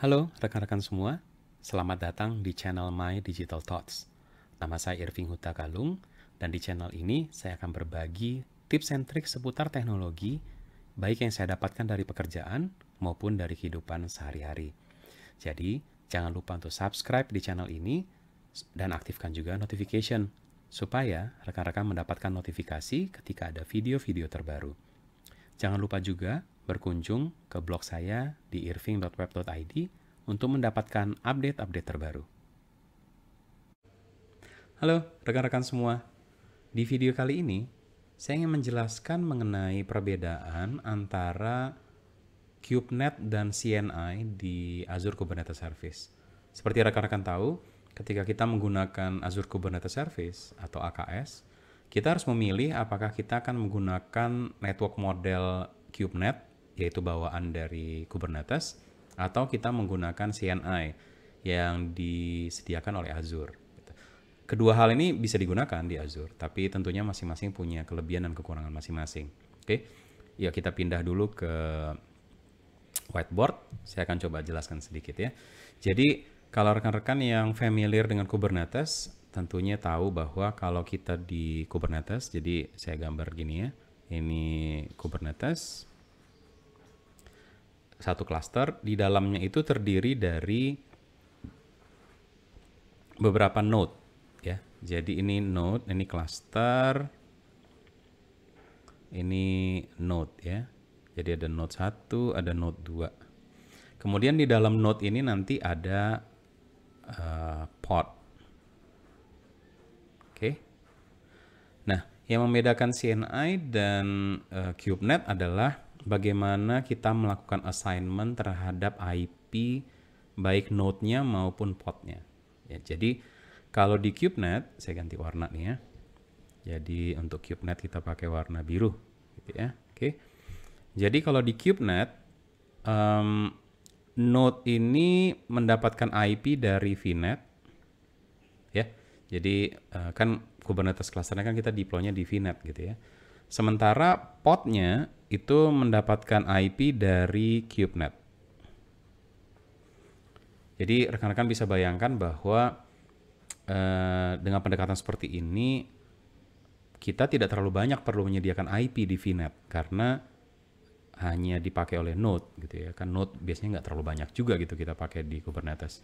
Halo rekan-rekan semua, selamat datang di channel My Digital Thoughts. Nama saya Irving Huta Galung, dan di channel ini saya akan berbagi tips and trik seputar teknologi, baik yang saya dapatkan dari pekerjaan maupun dari kehidupan sehari-hari. Jadi, jangan lupa untuk subscribe di channel ini dan aktifkan juga notification, supaya rekan-rekan mendapatkan notifikasi ketika ada video-video terbaru. Jangan lupa juga berkunjung ke blog saya di irving.web.id untuk mendapatkan update-update terbaru. Halo rekan-rekan semua, di video kali ini saya ingin menjelaskan mengenai perbedaan antara KubeNet dan CNI di Azure Kubernetes Service. Seperti rekan-rekan tahu, ketika kita menggunakan Azure Kubernetes Service atau AKS, kita harus memilih apakah kita akan menggunakan network model KubeNet, yaitu bawaan dari Kubernetes, atau kita menggunakan CNI yang disediakan oleh Azure. Kedua hal ini bisa digunakan di Azure, tapi tentunya masing-masing punya kelebihan dan kekurangan masing-masing. Oke, ya kita pindah dulu ke whiteboard. Saya akan coba jelaskan sedikit ya. Jadi kalau rekan-rekan yang familiar dengan Kubernetes, tentunya tahu bahwa kalau kita di Kubernetes, jadi saya gambar gini ya. Ini Kubernetes, satu cluster, di dalamnya itu terdiri dari beberapa node ya. Jadi ini node, ini cluster, ini node ya. Jadi ada node 1, ada node 2. Kemudian di dalam node ini nanti ada pod. Oke. Nah, yang membedakan CNI dan KubeNet adalah bagaimana kita melakukan assignment terhadap IP baik node-nya maupun pod-nya. Ya, jadi kalau di KubeNet, saya ganti warna nih ya. Jadi untuk KubeNet kita pakai warna biru, gitu ya. Oke. Jadi kalau di KubeNet, node ini mendapatkan IP dari VNet, ya. Jadi kan Kubernetes clusternya kan kita deploy-nya di VNet gitu ya. Sementara pod-nya itu mendapatkan IP dari KubeNet. Jadi rekan-rekan bisa bayangkan bahwa dengan pendekatan seperti ini, kita tidak terlalu banyak perlu menyediakan IP di VNet karena hanya dipakai oleh node gitu ya. Kan node biasanya nggak terlalu banyak juga gitu kita pakai di Kubernetes.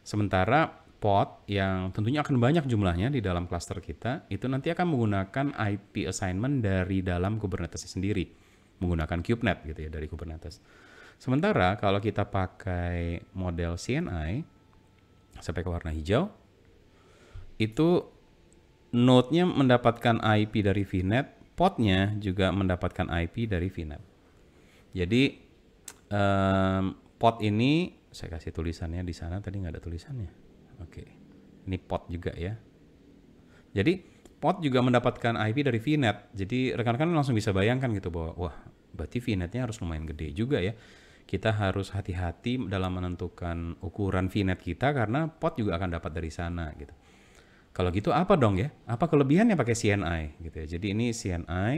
Sementara pod yang tentunya akan banyak jumlahnya di dalam cluster kita, itu nanti akan menggunakan IP assignment dari dalam Kubernetes sendiri, menggunakan KubeNet gitu ya dari Kubernetes. Sementara kalau kita pakai model CNI, sampai ke warna hijau, itu node-nya mendapatkan IP dari VNet, pod-nya juga mendapatkan IP dari VNet. Jadi pod ini, saya kasih tulisannya di sana, tadi nggak ada tulisannya. Oke, ini pod juga ya. Jadi pod juga mendapatkan IP dari VNet. Jadi rekan-rekan langsung bisa bayangkan gitu bahwa, wah, berarti VNet-nya harus lumayan gede juga ya. Kita harus hati-hati dalam menentukan ukuran VNet kita karena pod juga akan dapat dari sana gitu. Kalau gitu apa dong ya? Apa kelebihannya pakai CNI gitu ya? Jadi ini CNI,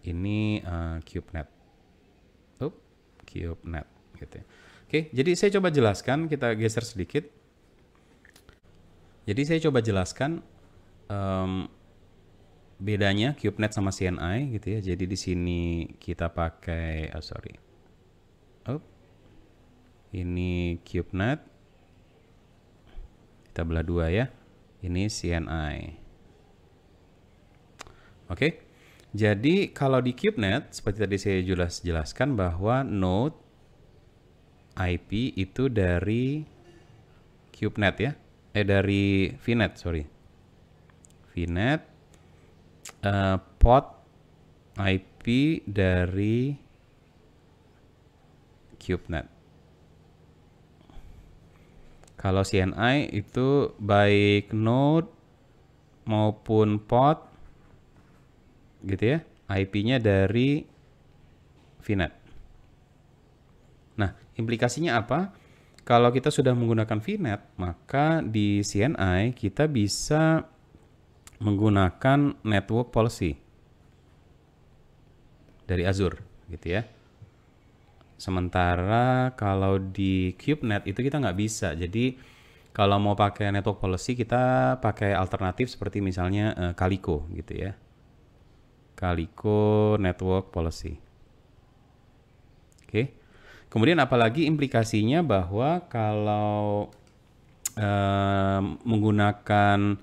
ini KubeNet. KubeNet gitu ya. Oke, jadi saya coba jelaskan, kita geser sedikit. Jadi saya coba jelaskan bedanya KubeNet sama CNI gitu ya. Jadi di sini kita pakai ini KubeNet. Kita belah dua ya. Ini CNI. Oke. Jadi kalau di KubeNet seperti tadi saya jelaskan bahwa node IP itu dari KubeNet ya. Dari VNet, sorry. VNet, pod IP dari KubeNet. Kalau CNI itu baik node maupun pod gitu ya, IP-nya dari VNet. Nah, implikasinya apa? Kalau kita sudah menggunakan VNet, maka di CNI kita bisa menggunakan network policy dari Azure gitu ya. Sementara kalau di CubeNet itu kita nggak bisa. Jadi kalau mau pakai network policy kita pakai alternatif seperti misalnya Calico gitu ya. Calico Network Policy. Oke. Kemudian apalagi implikasinya bahwa kalau menggunakan,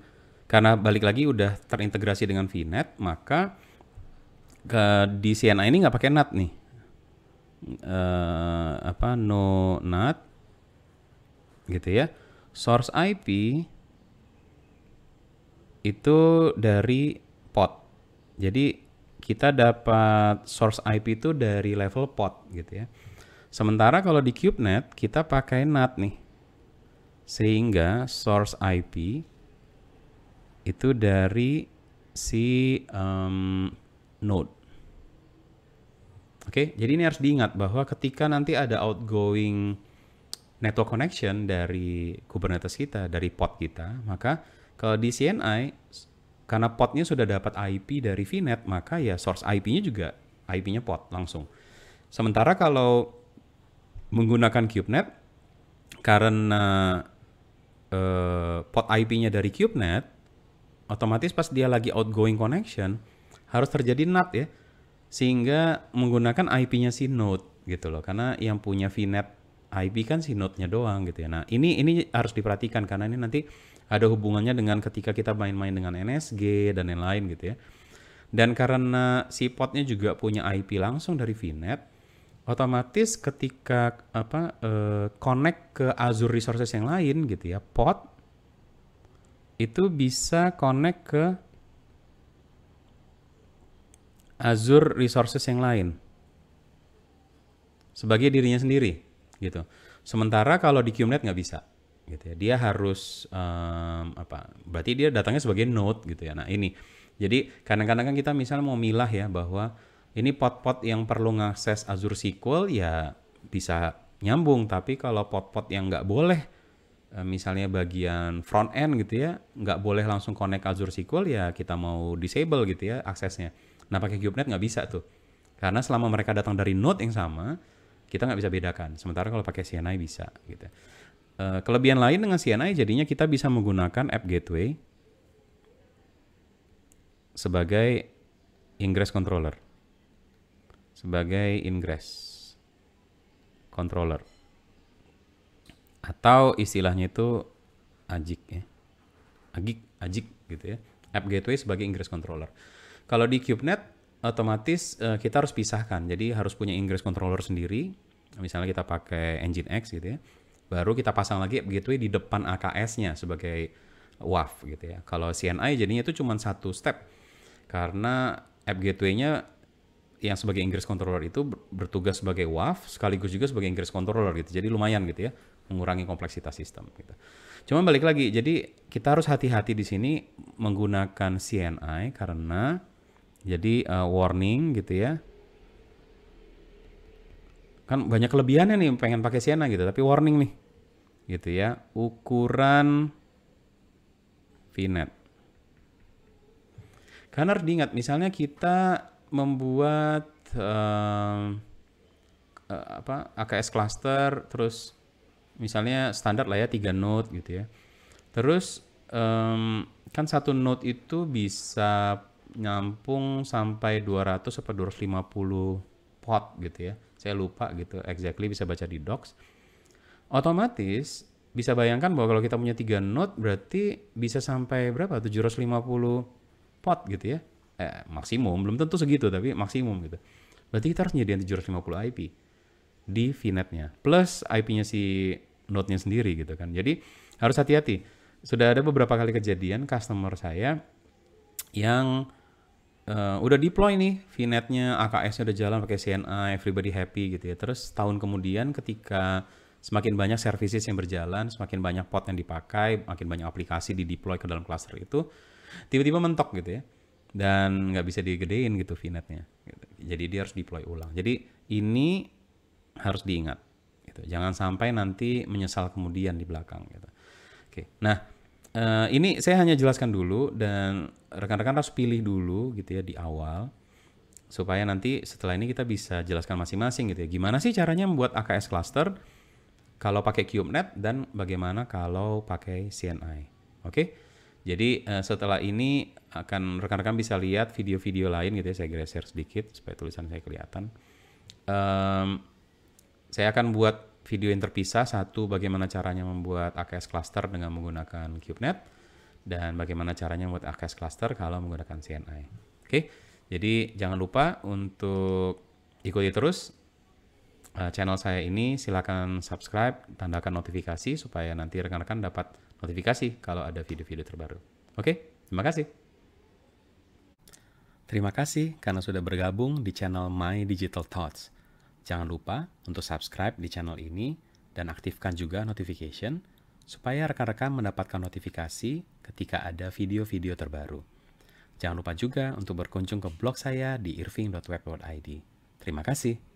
karena balik lagi udah terintegrasi dengan VNet, maka di CNI ini nggak pakai NAT nih. No NAT gitu ya. Source IP itu dari pod. Jadi kita dapat source IP itu dari level pod gitu ya. Sementara kalau di CubeNet kita pakai NAT nih. Sehingga source IP itu dari si node. Oke, jadi ini harus diingat bahwa ketika nanti ada outgoing network connection dari Kubernetes kita, dari pod kita, maka kalau di CNI, karena podnya sudah dapat IP dari VNet, maka ya source IP-nya juga IP-nya pod langsung. Sementara kalau menggunakan CubeNet, karena pod IP-nya dari CubeNet, otomatis pas dia lagi outgoing connection, harus terjadi NAT ya. Sehingga menggunakan IP-nya si node gitu loh. Karena yang punya VNet IP kan si node-nya doang gitu ya. Nah ini harus diperhatikan karena ini nanti ada hubungannya dengan ketika kita main-main dengan NSG dan lain-lain gitu ya. Dan karena si podnya juga punya IP langsung dari VNet, otomatis ketika connect ke Azure Resources yang lain gitu ya, pod itu bisa connect ke Azure Resources yang lain sebagai dirinya sendiri gitu. Sementara kalau di CubeNet nggak bisa gitu ya. Dia harus berarti dia datangnya sebagai node gitu ya. Nah ini jadi kadang-kadang kan kita misalnya mau milah ya bahwa ini pod-pod yang perlu ngakses Azure SQL ya bisa nyambung, tapi kalau pod-pod yang nggak boleh misalnya bagian front end gitu ya, nggak boleh langsung connect Azure SQL ya kita mau disable gitu ya aksesnya. Nah pakai CubeNet nggak bisa tuh, karena selama mereka datang dari node yang sama, kita nggak bisa bedakan. Sementara kalau pakai CNI bisa gitu. Kelebihan lain dengan CNI jadinya kita bisa menggunakan app gateway sebagai ingress controller, sebagai ingress controller, atau istilahnya itu AJIC ya, AJIC gitu ya, app gateway sebagai ingress controller. Kalau di CubeNet otomatis kita harus pisahkan, jadi harus punya ingress controller sendiri. Misalnya kita pakai Nginx gitu ya, baru kita pasang lagi app gateway di depan AKS-nya sebagai WAF gitu ya. Kalau CNI jadinya itu cuma satu step, karena app gateway-nya yang sebagai ingress controller itu bertugas sebagai WAF sekaligus juga sebagai ingress controller gitu. Jadi lumayan gitu ya, mengurangi kompleksitas sistem gitu. Cuma balik lagi, jadi kita harus hati-hati di sini menggunakan CNI karena jadi warning gitu ya. Kan banyak kelebihannya nih pengen pakai CNI gitu, tapi warning nih. Gitu ya, ukuran VNet. Karena harus diingat, misalnya kita membuat AKS cluster, terus misalnya standar lah ya 3 node gitu ya. Terus kan satu node itu bisa nyampung sampai 200 sampai 250 pod gitu ya. Saya lupa gitu exactly, bisa baca di docs. Otomatis bisa bayangkan bahwa kalau kita punya 3 node berarti bisa sampai berapa? 750 pod gitu ya. Maksimum, belum tentu segitu tapi maksimum gitu. Berarti kita harus nyediain 750 IP di VNet-nya. Plus IP-nya si node-nya sendiri gitu kan. Jadi harus hati-hati. Sudah ada beberapa kali kejadian customer saya yang udah deploy nih VNet-nya, AKS-nya udah jalan pakai CNI, everybody happy gitu ya. Terus tahun kemudian ketika semakin banyak services yang berjalan, semakin banyak pod yang dipakai, makin banyak aplikasi di deploy ke dalam cluster itu, tiba-tiba mentok gitu ya. Dan nggak bisa digedein gitu VNet-nya. Gitu. Jadi dia harus deploy ulang. Jadi ini harus diingat. Gitu. Jangan sampai nanti menyesal kemudian di belakang. Gitu. Oke, nah ini saya hanya jelaskan dulu dan rekan-rekan harus pilih dulu gitu ya di awal supaya nanti setelah ini kita bisa jelaskan masing-masing gitu ya. Gimana sih caranya membuat AKS cluster kalau pakai CubeNet dan bagaimana kalau pakai CNI. Oke? Jadi setelah ini akan rekan-rekan bisa lihat video-video lain gitu ya. Saya geser sedikit supaya tulisan saya kelihatan. Saya akan buat video yang terpisah, satu bagaimana caranya membuat AKS cluster dengan menggunakan CubeNet, dan bagaimana caranya membuat AKS cluster kalau menggunakan CNI. Oke, jadi jangan lupa untuk ikuti terus channel saya ini. Silakan subscribe, tandakan notifikasi supaya nanti rekan-rekan dapat notifikasi kalau ada video-video terbaru. Oke, terima kasih. Terima kasih karena sudah bergabung di channel My Digital Thoughts. Jangan lupa untuk subscribe di channel ini dan aktifkan juga notification supaya rekan-rekan mendapatkan notifikasi ketika ada video-video terbaru. Jangan lupa juga untuk berkunjung ke blog saya di irving.web.id. Terima kasih.